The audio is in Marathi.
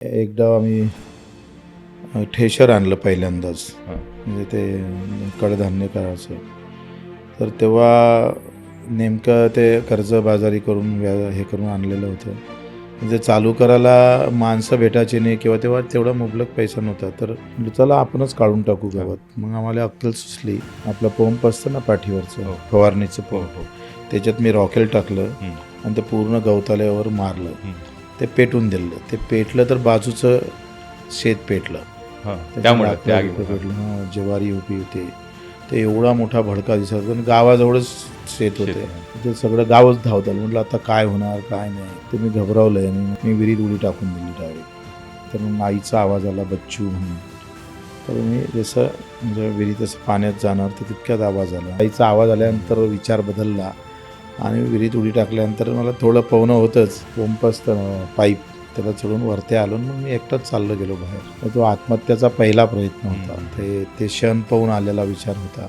एकदा आम्ही ठेशर आणलं पहिल्यांदाच, हां. म्हणजे ते कडधान्य करायचं. तर तेव्हा नेमकं ते कर्जबाजारी करून हे करून आणलेलं होतं. म्हणजे चालू करायला माणसं भेटायची नाही किंवा तेव्हा तेवढा मुबलक पैसा नव्हता. तर म्हटलं चला आपणच काढून टाकू गावात. मग आम्हाला अक्कल सुचली. आपलं पंप असतं ना पाठीवरचं, हो. फवारणीचं हो, पंप, हो. त्याच्यात मी रॉकेल टाकलं हं. आणि ते पूर्ण गवताल्यावर मारलं. हं. ते पेटून दिलं. ते पेटलं तर बाजूचं शेत पेटलं. हां. त्याची त्यामुळे लाकडं त्या बिकडं पेटलं. हां, ज्वारी उभी होती. ते एवढा मोठा भडका दिसायचा आणि गावाजवळच शेत होते. शेत. ते सगळं गावच धावत आलं. म्हटलं आता काय होणार काय नाही. ते मी घबरावलंय आणि मी विहिरीत उडी टाकून दिली डायरेक्ट. तर मग आईचा आवाज आला बच्चू म्हणून. तर मी जसं म्हणजे विहिरीत असं पाण्यात जाणार तर तितक्यात आवाज आला. आईचा आवाज आल्यानंतर विचार बदलला आणि विहिरीत उडी टाकल्यानंतर मला थोडं पोहणं होतंच. पंप असतं पाईप, त्याला चढून वरती आलो आणि मग मी एकटाच चाललो गेलो बाहेर. तर तो आत्महत्याचा पहिला प्रयत्न होता. ते क्षण पाहून आलेला विचार होता.